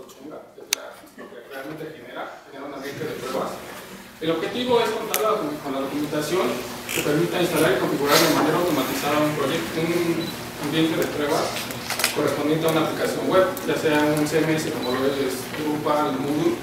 chunga, que es lo que realmente genera un ambiente de pruebas. El objetivo es contar con la documentación que permita instalar y configurar de manera automatizada un ambiente de pruebas correspondiente a una aplicación web, ya sea un CMS como lo es Drupal, Moodle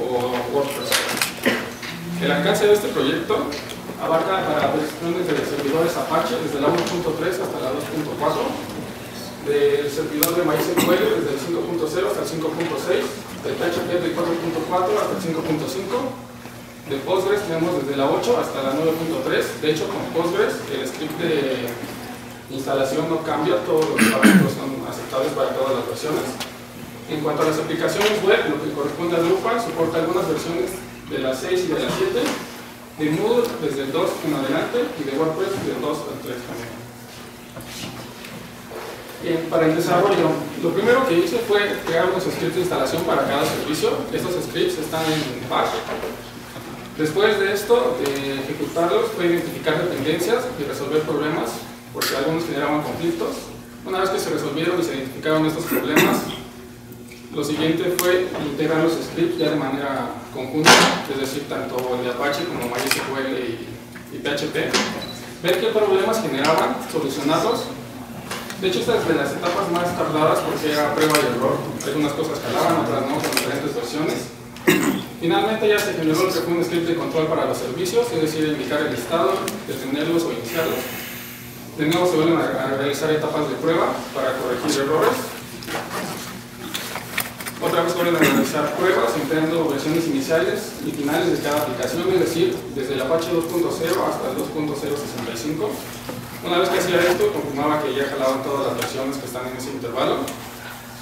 o WordPress. El alcance de este proyecto abarca para versiones de servidores Apache desde la 1.3 hasta la 2.4, del servidor de MySQL desde el 5.0 hasta el 5.6, del PHP del 4.4 hasta el 5.5, de Postgres tenemos desde la 8 hasta la 9.3. De hecho, con Postgres el script de instalación no cambia, todos los parámetros son aceptables para todas las versiones. En cuanto a las aplicaciones web, lo que corresponde a Drupal soporta algunas versiones de la 6 y de la 7, de Moodle desde el 2 en adelante y de WordPress del 2 al 3 también. Para el desarrollo, lo primero que hice fue crear unos scripts de instalación para cada servicio. Estos scripts están en Bash. Después de esto, de ejecutarlos, fue identificar dependencias y resolver problemas, porque algunos generaban conflictos. Una vez que se resolvieron y se identificaron estos problemas, lo siguiente fue integrar los scripts ya de manera conjunta, es decir, tanto el de Apache como MySQL y PHP, ver qué problemas generaban, solucionarlos. De hecho, esta es de las etapas más tardadas porque era prueba y error. Algunas cosas jalaban, otras no, con diferentes versiones. Finalmente ya se generó lo que fue un script de control para los servicios, es decir, indicar el estado, detenerlos o iniciarlos. De nuevo se vuelven a realizar etapas de prueba para corregir errores. Otra vez vuelven a realizar pruebas empleando versiones iniciales y finales de cada aplicación, es decir, desde el Apache 2.0 hasta el 2.065. Una vez que hacía esto, confirmaba que ya jalaban todas las versiones que están en ese intervalo.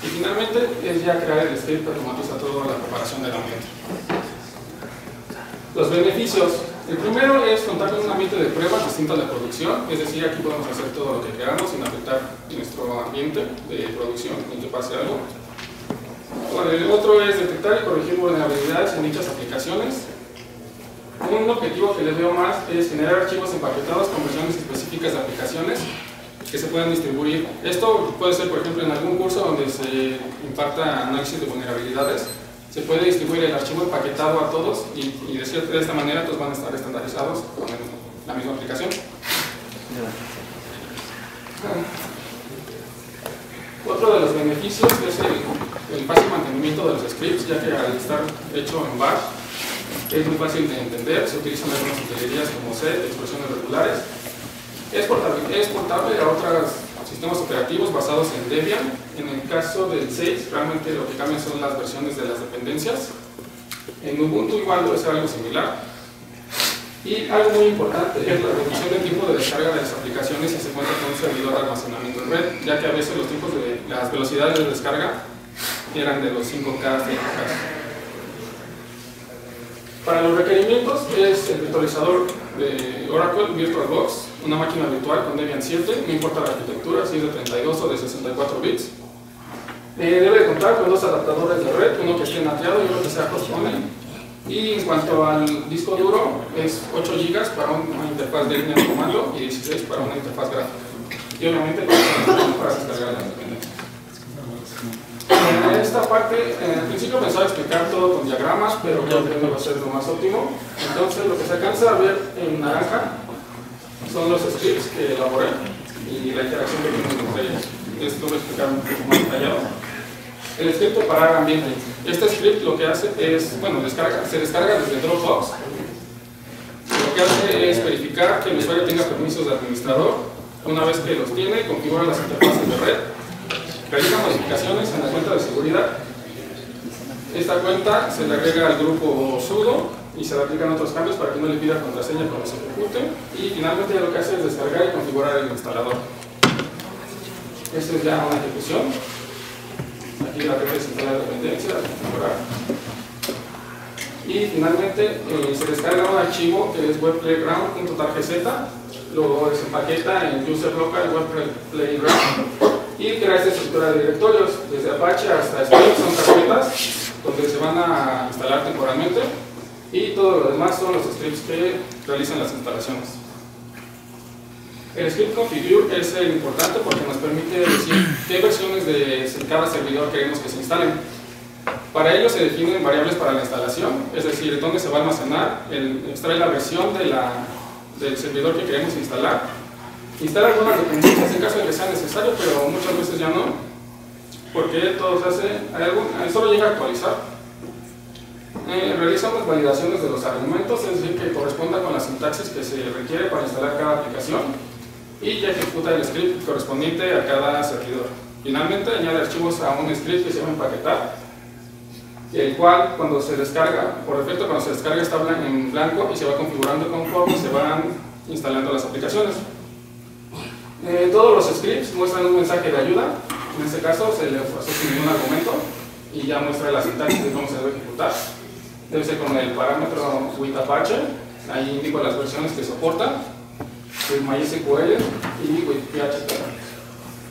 Y finalmente es ya crear el script que automatiza toda la preparación del ambiente. Los beneficios. El primero es contar con un ambiente de pruebas distinto a la producción, es decir, aquí podemos hacer todo lo que queramos sin afectar nuestro ambiente de producción en que pase algo. Bueno, el otro es detectar y corregir vulnerabilidades en dichas aplicaciones. Un objetivo que les veo más es generar archivos empaquetados con versiones específicas de aplicaciones que se puedan distribuir. Esto puede ser, por ejemplo, en algún curso donde se imparta análisis de vulnerabilidades. Se puede distribuir el archivo empaquetado a todos y de esta manera todos van a estar estandarizados con la misma aplicación. Otro de los beneficios es el fácil mantenimiento de los scripts, ya que al estar hecho en Bash es muy fácil de entender, se utilizan algunas ingenierías como set, expresiones regulares. Es portable a otros sistemas operativos basados en Debian. En el caso del 6, realmente lo que cambian son las versiones de las dependencias. En Ubuntu igual debe ser algo similar. Y algo muy importante es la reducción del tiempo de descarga de las aplicaciones si se cuenta con un servidor de almacenamiento en red, ya que a veces los tiempos de las velocidades de descarga eran de los 5K hasta 5K. Para los requerimientos es el virtualizador de Oracle VirtualBox, una máquina virtual con Debian 7, no importa la arquitectura, si es de 32 o de 64 bits. Debe de contar con dos adaptadores de red, uno que esté nateado y uno que sea host-only. Y en cuanto al disco duro, es 8 GB para una interfaz de línea de comando y 16 para una interfaz gráfica. Y obviamente para descargar las dependencias. En esta parte, al principio pensaba explicar todo con diagramas, pero creo que no va a ser lo más óptimo. Entonces, lo que se alcanza a ver en naranja son los scripts que elaboré y la interacción que tenemos entre ellos. Esto voy a explicar un poco más detallado. El script de parar ambiente. Este script lo que hace es, bueno, se descarga desde Dropbox. Lo que hace es verificar que el usuario tenga permisos de administrador. Una vez que los tiene, configura las interfaces de red. Realiza modificaciones en la cuenta de seguridad. Esta cuenta se le agrega al grupo sudo y se le aplican otros cambios para que no le pida contraseña cuando se ejecute. Y finalmente lo que hace es descargar y configurar el instalador. Esta es ya una ejecución. Aquí la red es instalar dependencias, configurar. Y finalmente se descarga un archivo que es webplayground.targz, lo desempaqueta en user local webplayground y crea esta estructura de directorios. Desde Apache hasta Script son carpetas donde se van a instalar temporalmente y todo lo demás son los scripts que realizan las instalaciones. El script configure es el importante porque nos permite decir qué versiones de cada servidor queremos que se instalen. Para ello se definen variables para la instalación, es decir, dónde se va a almacenar, extrae la versión del servidor que queremos instalar, instala algunas dependencias en caso de que sea necesario, pero muchas veces ya no, porque todo se hace, solo llega a actualizar. Realiza unas validaciones de los argumentos, es decir, que corresponda con la sintaxis que se requiere para instalar cada aplicación, y ya ejecuta el script correspondiente a cada servidor. Finalmente añade archivos a un script que se llama empaquetar, el cual cuando se descarga, por defecto cuando se descarga está en blanco y se va configurando conforme se van instalando las aplicaciones. Todos los scripts muestran un mensaje de ayuda, en este caso se le asocia un argumento y ya muestra la sintaxis de cómo se debe ejecutar. Debe ser con el parámetro with Apache, ahí indico las versiones que soporta, with MySQL y with PHP,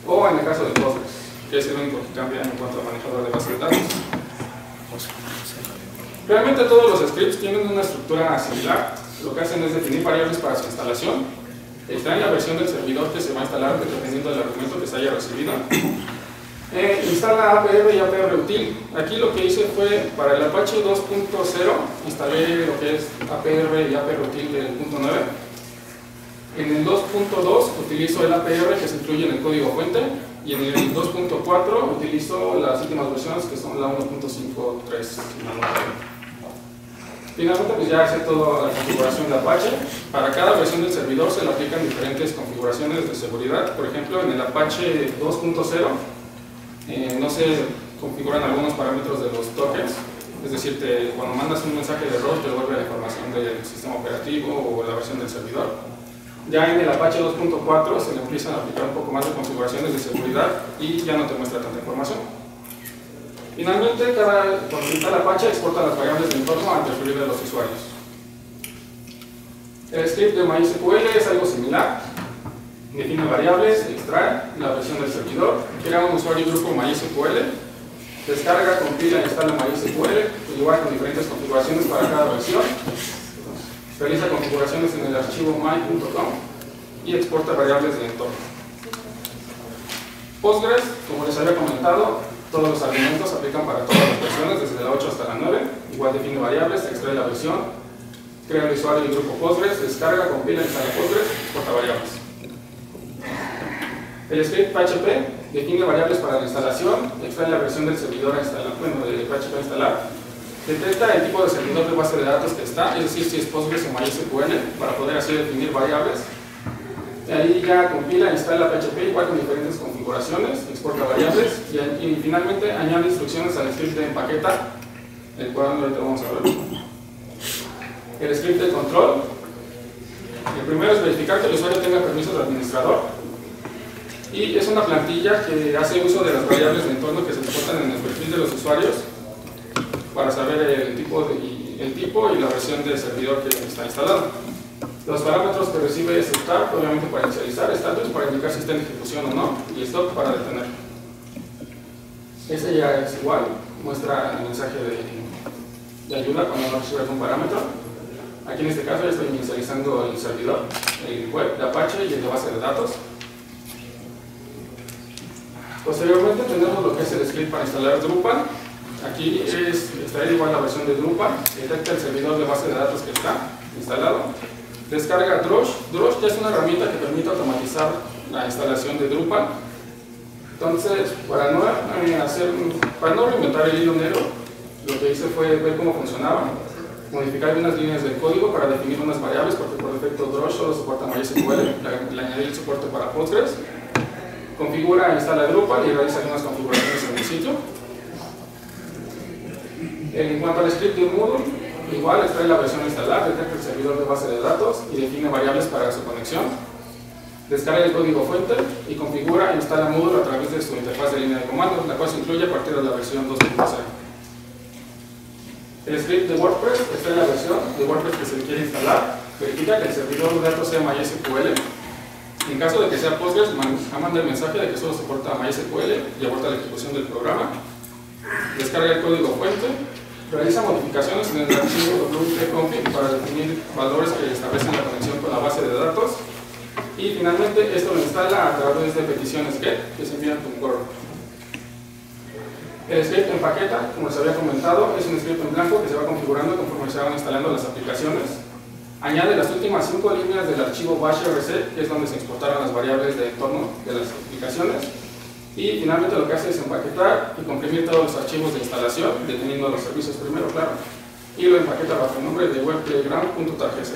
o en el caso de Postgres, que es el único que cambia en cuanto a manejador de base de datos. Realmente todos los scripts tienen una estructura similar. Lo que hacen es definir variables para su instalación, extraen la versión del servidor que se va a instalar dependiendo del argumento que se haya recibido, instala APR y APR util. Aquí lo que hice fue, para el Apache 2.0, instalé lo que es APR y APR util del punto 9. En el 2.2 utilizo el APR que se incluye en el código fuente, y en el 2.4 utilizo las últimas versiones que son la 1.5.3. Finalmente pues ya hice toda la configuración de Apache. Para cada versión del servidor se le aplican diferentes configuraciones de seguridad. Por ejemplo, en el Apache 2.0 no se configuran algunos parámetros de los tokens, es decir, cuando mandas un mensaje de error te devuelve la información del sistema operativo o la versión del servidor. Ya en el Apache 2.4 se le empiezan a aplicar un poco más de configuraciones de seguridad y ya no te muestra tanta información. Finalmente, cuando instala Apache exporta las variables de entorno al perfil de los usuarios. El script de MySQL es algo similar. Define variables, extrae la versión del servidor, crea un usuario y grupo MySQL, descarga, compila e instala MySQL, igual con diferentes configuraciones para cada versión. Realiza configuraciones en el archivo my.com y exporta variables de entorno. Postgres, como les había comentado, todos los argumentos se aplican para todas las versiones, desde la 8 hasta la 9. Igual define variables, extrae la versión, crea el usuario y grupo Postgres, descarga, compila, instala Postgres, exporta variables. El script PHP define variables para la instalación, extrae la versión del servidor a instalar, de PHP a instalar, detecta el tipo de servidor de base de datos que está, es decir, si es Postgres o MySQL, para poder así definir variables. Y ahí ya compila, instala PHP igual con diferentes configuraciones, exporta variables y finalmente añade instrucciones al script de empaqueta, el cual ahorita vamos a ver. El script de control, el primero es verificar que el usuario tenga permisos de administrador, y es una plantilla que hace uso de las variables de entorno que se exportan en el perfil de los usuarios para saber el tipo y la versión del servidor que está instalado. Los parámetros que recibe es start, obviamente para inicializar, status para indicar si está en ejecución o no, y stop para detener. Ese ya es igual, muestra el mensaje de ayuda cuando no recibe algún parámetro. Aquí en este caso ya estoy inicializando el servidor, el web de Apache y el de base de datos. Posteriormente tenemos lo que es el script para instalar Drupal. Aquí es extraer igual la versión de Drupal, detecta el servidor de base de datos que está instalado, descarga Drush. Drush ya es una herramienta que permite automatizar la instalación de Drupal. Entonces, para no reinventar el hilo negro, lo que hice fue ver cómo funcionaba, modificar algunas líneas del código para definir unas variables, porque por defecto Drush solo soporta MySQL, le añadí el soporte para Postgres. Configura e instala Drupal y realiza algunas configuraciones en el sitio. En cuanto al script de Moodle, igual extrae la versión a instalar, detecta el servidor de base de datos y define variables para su conexión. Descarga el código fuente y configura e instala Moodle a través de su interfaz de línea de comandos, la cual se incluye a partir de la versión 2.0. El script de WordPress extrae la versión de WordPress que se le quiere instalar, verifica que el servidor de datos sea MySQL. En caso de que sea Postgres, manda el mensaje de que solo soporta MySQL y aborta la ejecución del programa. Descarga el código fuente, realiza modificaciones en el archivo wp-config para definir valores que establecen la conexión con la base de datos. y finalmente esto lo instala a través de peticiones GET que se envían por correo. El script empaqueta, como les había comentado, es un script en blanco que se va configurando conforme se van instalando las aplicaciones. Añade las últimas 5 líneas del archivo bashrc, que es donde se exportaron las variables de entorno de las aplicaciones. Y finalmente lo que hace es empaquetar y comprimir todos los archivos de instalación, deteniendo los servicios primero, claro. Y lo empaqueta bajo el nombre de webplayground.targz.